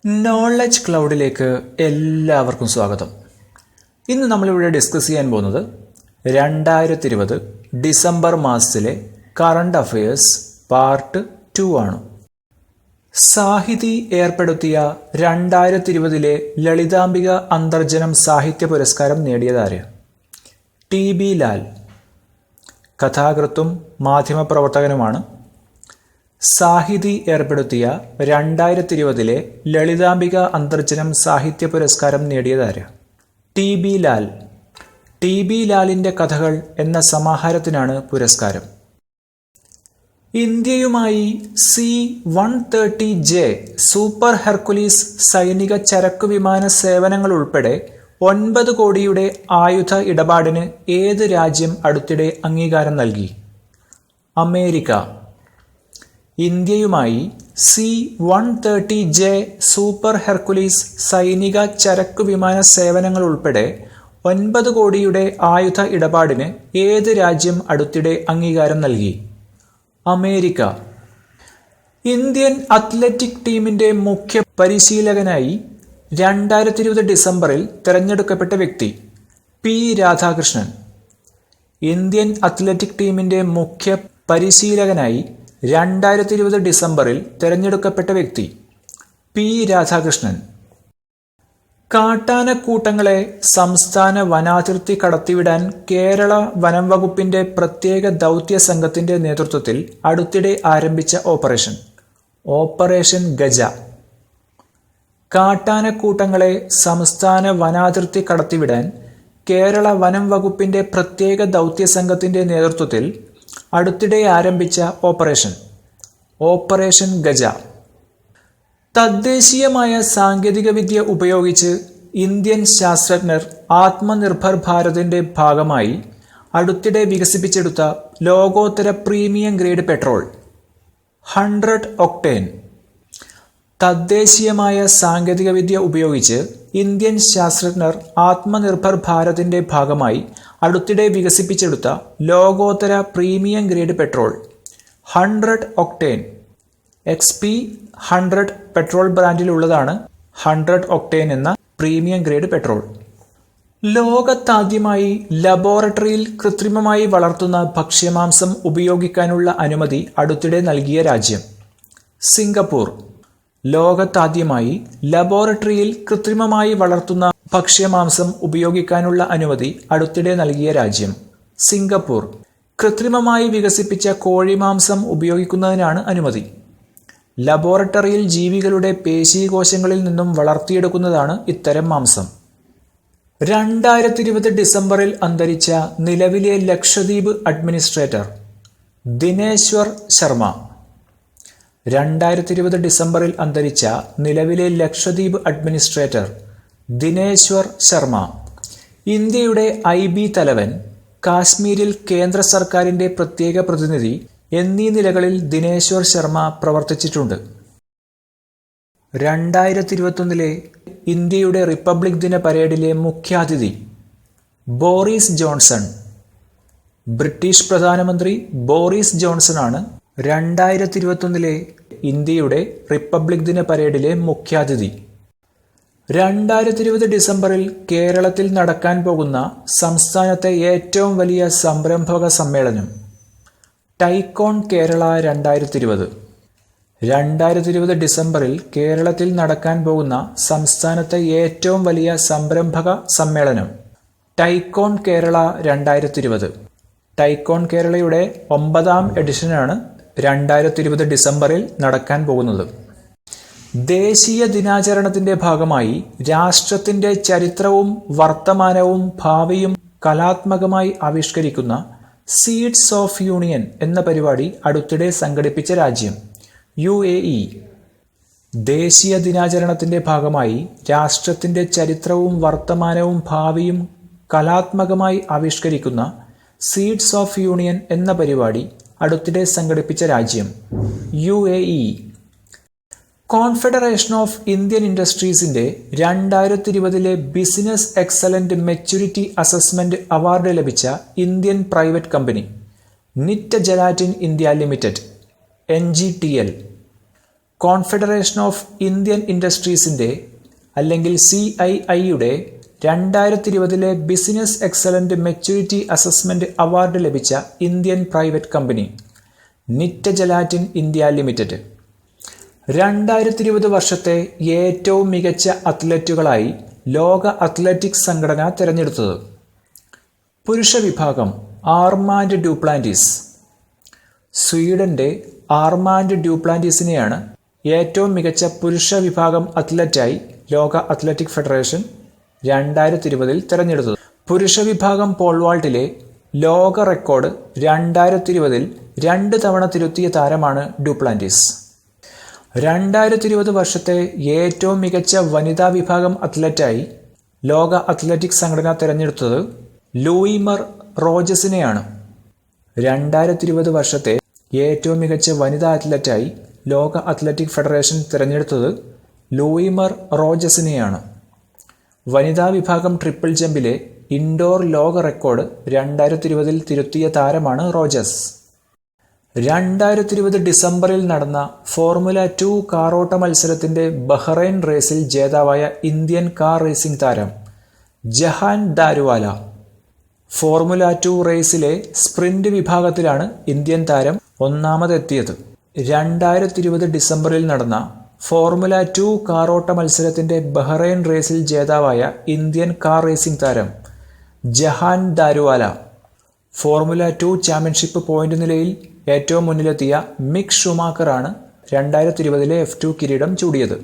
Knowledge ക്ലൗഡിലേക്ക് എല്ലാവർക്കും സ്വാഗതം. ഇന്ന് നമ്മളിവിടെ ഡിസ്കസ് ചെയ്യാൻ പോകുന്നത് 2020 ഡിസംബർ മാസത്തിലെ കറണ്ട് അഫയേഴ്സ് പാർട്ട് 2 ആണ്. സാഹിതി ഏർപ്പെടുത്തിയ 2020 ലളിതാംബിക അന്തർജനം സാഹിത്യ പുരസ്കാരം നേടിയതാര്? TB ലാൽ. കഥാകൃത്തും മാധ്യമപ്രവർത്തകനുമാണ്. സാഹിതി ഏർപ്പെടുത്തിയ 2020 ലളിതാംബിക അന്തർജനം സാഹിത്യ പുരസ്കാരം നേടിയതാര്? TB ലാൽ. TB ലാലിൻ്റെ കഥകൾ എന്ന സമാഹാരത്തിനാണ് പുരസ്കാരം. ഇന്ത്യയുമായി C-130J സൂപ്പർ ഹെർക്കുലീസ് സൈനിക ചരക്കു വിമാന സേവനങ്ങൾ ഉൾപ്പെടെ 9 കോടിയുടെ ആയുധ ഇടപാടിന് ഏത് രാജ്യം അടുത്തിടെ അംഗീകാരം നൽകി? അമേരിക്ക. ഇന്ത്യയുമായി C-130J സൂപ്പർ ഹെർക്കുലീസ് സൈനിക ചരക്കു വിമാന സേവനങ്ങൾ ഉൾപ്പെടെ 9 കോടിയുടെ ആയുധ ഇടപാടിന് ഏത് രാജ്യം അടുത്തിടെ അംഗീകാരം നൽകി? അമേരിക്ക. ഇന്ത്യൻ അത്ലറ്റിക് ടീമിൻ്റെ മുഖ്യ പരിശീലകനായി 2020 ഡിസംബറിൽ തിരഞ്ഞെടുക്കപ്പെട്ട വ്യക്തി? P. രാധാകൃഷ്ണൻ. ഇന്ത്യൻ അത്ലറ്റിക് ടീമിൻ്റെ മുഖ്യ പരിശീലകനായി 2020 ഡിസംബറിൽ തിരഞ്ഞെടുക്കപ്പെട്ട വ്യക്തി? P. രാധാകൃഷ്ണൻ. കാട്ടാനക്കൂട്ടങ്ങളെ സംസ്ഥാന വനാതിർത്തി കടത്തിവിടാൻ കേരള വനം വകുപ്പിന്റെ പ്രത്യേക ദൗത്യ സംഘത്തിന്റെ നേതൃത്വത്തിൽ അടുത്തിടെ ആരംഭിച്ച ഓപ്പറേഷൻ ഗജ. കാട്ടാനക്കൂട്ടങ്ങളെ സംസ്ഥാന വനാതിർത്തി കടത്തിവിടാൻ കേരള വനം വകുപ്പിന്റെ പ്രത്യേക ദൗത്യ സംഘത്തിന്റെ നേതൃത്വത്തിൽ അടുത്തിടെ ആരംഭിച്ച ഓപ്പറേഷൻ ഗജ. തദ്ദേശീയമായ സാങ്കേതികവിദ്യ ഉപയോഗിച്ച് ഇന്ത്യൻ ശാസ്ത്രജ്ഞർ ആത്മനിർഭർ ഭാരതിന്റെ ഭാഗമായി അടുത്തിടെ വികസിപ്പിച്ചെടുത്ത ലോകോത്തര പ്രീമിയം ഗ്രേഡ് പെട്രോൾ 100 ഒക്ടേൻ. തദ്ദേശീയമായ സാങ്കേതികവിദ്യ ഉപയോഗിച്ച് ഇന്ത്യൻ ശാസ്ത്രജ്ഞർ ആത്മനിർഭർ ഭാരതിന്റെ ഭാഗമായി അടുത്തിടെ വികസിപ്പിച്ചെടുത്ത ലോകോത്തര premium grade petrol 100 octane XP 100 petrol ബ്രാൻഡിലുള്ളതാണ് 100 ഒക്ടേൻ എന്ന പ്രീമിയം ഗ്രേഡ് പെട്രോൾ. ലോകത്താദ്യമായി ലബോറട്ടറിയിൽ കൃത്രിമമായി വളർത്തുന്ന ഭക്ഷ്യമാംസം ഉപയോഗിക്കാനുള്ള അനുമതി അടുത്തിടെ നൽകിയ രാജ്യം? സിംഗപ്പൂർ. ലോകത്താദ്യമായി ലബോറട്ടറിയിൽ കൃത്രിമമായി വളർത്തുന്ന ഭക്ഷ്യമാംസം ഉപയോഗിക്കാനുള്ള അനുമതി അടുത്തിടെ നൽകിയ രാജ്യം? സിംഗപ്പൂർ. കൃത്രിമമായി വികസിപ്പിച്ച കോഴിമാംസം ഉപയോഗിക്കുന്നതിനാണ് അനുമതി. ലബോറട്ടറിയിൽ ജീവികളുടെ പേശീകോശങ്ങളിൽ നിന്നും വളർത്തിയെടുക്കുന്നതാണ് ഇത്തരം മാംസം. 2020 ഡിസംബറിൽ അന്തരിച്ച നിലവിലെ ലക്ഷദ്വീപ് അഡ്മിനിസ്ട്രേറ്റർ ദിനേശ്വർ ശർമ്മ. 2020 ഡിസംബറിൽ അന്തരിച്ച നിലവിലെ ലക്ഷദ്വീപ് അഡ്മിനിസ്ട്രേറ്റർ ദിനേശ്വർ ശർമ്മ ഇന്ത്യയുടെ IB തലവൻ, കാശ്മീരിൽ കേന്ദ്ര സർക്കാരിൻ്റെ പ്രത്യേക പ്രതിനിധി എന്നീ നിലകളിൽ ദിനേശ്വർ ശർമ്മ പ്രവർത്തിച്ചിട്ടുണ്ട്. 2021 ഇന്ത്യയുടെ റിപ്പബ്ലിക് ദിന പരേഡിലെ മുഖ്യാതിഥി ബോറിസ് ജോൺസൺ. ബ്രിട്ടീഷ് പ്രധാനമന്ത്രി ബോറിസ് ജോൺസണാണ് 2021 ഇന്ത്യയുടെ റിപ്പബ്ലിക് ദിന പരേഡിലെ മുഖ്യാതിഥി. 2020 ഡിസംബറിൽ കേരളത്തിൽ നടക്കാൻ പോകുന്ന സംസ്ഥാനത്തെ ഏറ്റവും വലിയ സംരംഭക സമ്മേളനം ടൈക്കോൺ കേരള 2020. 2020 ഡിസംബറിൽ കേരളത്തിൽ നടക്കാൻ പോകുന്ന സംസ്ഥാനത്തെ ഏറ്റവും വലിയ സംരംഭക സമ്മേളനം ടൈക്കോൺ കേരള 2020. ടൈക്കോൺ കേരളയുടെ 9ാം എഡിഷനാണ് 2020 ഡിസംബറിൽ നടക്കാൻ പോകുന്നത്. ദേശീയ ദിനാചരണത്തിന്റെ ഭാഗമായി രാഷ്ട്രത്തിന്റെ ചരിത്രവും വർത്തമാനവും ഭാവിയും കലാത്മകമായി ആവിഷ്കരിക്കുന്ന സീഡ്സ് ഓഫ് യൂണിയൻ എന്ന പരിപാടി അടുത്തിടെ സംഘടിപ്പിച്ച രാജ്യം? UAE. ദേശീയ ദിനാചരണത്തിന്റെ ഭാഗമായി രാഷ്ട്രത്തിന്റെ ചരിത്രവും വർത്തമാനവും ഭാവിയും കലാത്മകമായി ആവിഷ്കരിക്കുന്ന സീഡ്സ് ഓഫ് യൂണിയൻ എന്ന പരിപാടി അടുത്തിടെ സംഘടിപ്പിച്ച രാജ്യം? UAE. കോൺഫെഡറേഷൻ ഓഫ് ഇന്ത്യൻ ഇൻഡസ്ട്രീസിന്റെ 2020 business excellent maturity assessment award ലഭിച്ച Indian private company Nitta Gelatin India Limited NGTL. Confederation of Indian ഇൻഡസ്ട്രീസിൻ്റെ അല്ലെങ്കിൽ CIIയുടെ 2020 business excellent maturity assessment award ലഭിച്ച Indian private company Nitta Gelatin India Limited. 2020 വർഷത്തെ ഏറ്റവും മികച്ച അത്ലറ്റുകളായി ലോക അത്ലറ്റിക്സ് സംഘടന തിരഞ്ഞെടുത്തത്. പുരുഷ വിഭാഗം ആർമാൻഡ് ഡ്യൂപ്ലാന്റിസ്. സ്വീഡന്റെ ആർമാൻഡ് ഡ്യൂപ്ലാന്റിസിനെയാണ് ഏറ്റവും മികച്ച പുരുഷ വിഭാഗം അത്ലറ്റായി ലോക അത്ലറ്റിക് ഫെഡറേഷൻ 2020 തിരഞ്ഞെടുത്തത്. പുരുഷ വിഭാഗം പോൾ വാൾട്ടിലെ ലോക റെക്കോർഡ് 2020 2 തവണ തിരുത്തിയ താരമാണ് ഡ്യൂപ്ലാന്റിസ്. 2020 വർഷത്തെ ഏറ്റവും മികച്ച വനിതാ വിഭാഗം അത്ലറ്റായി ലോക അത്ലറ്റിക് സംഘടന തിരഞ്ഞെടുത്തത് ലൂയിമർ റോജസിനെയാണ്. 2020 വർഷത്തെ ഏറ്റവും മികച്ച വനിതാ അത്ലറ്റായി ലോക അത്ലറ്റിക് ഫെഡറേഷൻ തിരഞ്ഞെടുത്തത് ലൂയിമർ റോജസിനെയാണ്. വനിതാ വിഭാഗം ട്രിപ്പിൾ ജമ്പിലെ ഇൻഡോർ ലോക റെക്കോർഡ് 2020 തിരുത്തിയ താരമാണ് റോജസ്. 2020 ഡിസംബറിൽ നടന്ന ഫോർമുല 2 കാറോട്ട മത്സരത്തിന്റെ ബഹ്റൈൻ റേസിൽ ജേതാവായ ഇന്ത്യൻ കാർ റേസിംഗ് താരം ജഹാൻ ദാരുവാല. ഫോർമുല 2 റേസിലെ സ്പ്രിന്റ് വിഭാഗത്തിലാണ് ഇന്ത്യൻ താരം ഒന്നാമതെത്തിയത്. 2020 ഡിസംബറിൽ നടന്ന ഫോർമുല 2 കാറോട്ട മത്സരത്തിന്റെ ബഹ്റൈൻ റേസിൽ ജേതാവായ ഇന്ത്യൻ കാർ റേസിംഗ് താരം Jahan Daruvala. Formula 2 championship point നിലയിൽ ഏറ്റവും മുന്നിലെത്തിയ മിക് ഷൂമാക്കറാണ് 2020 F2 കിരീടം ചൂടിയത്.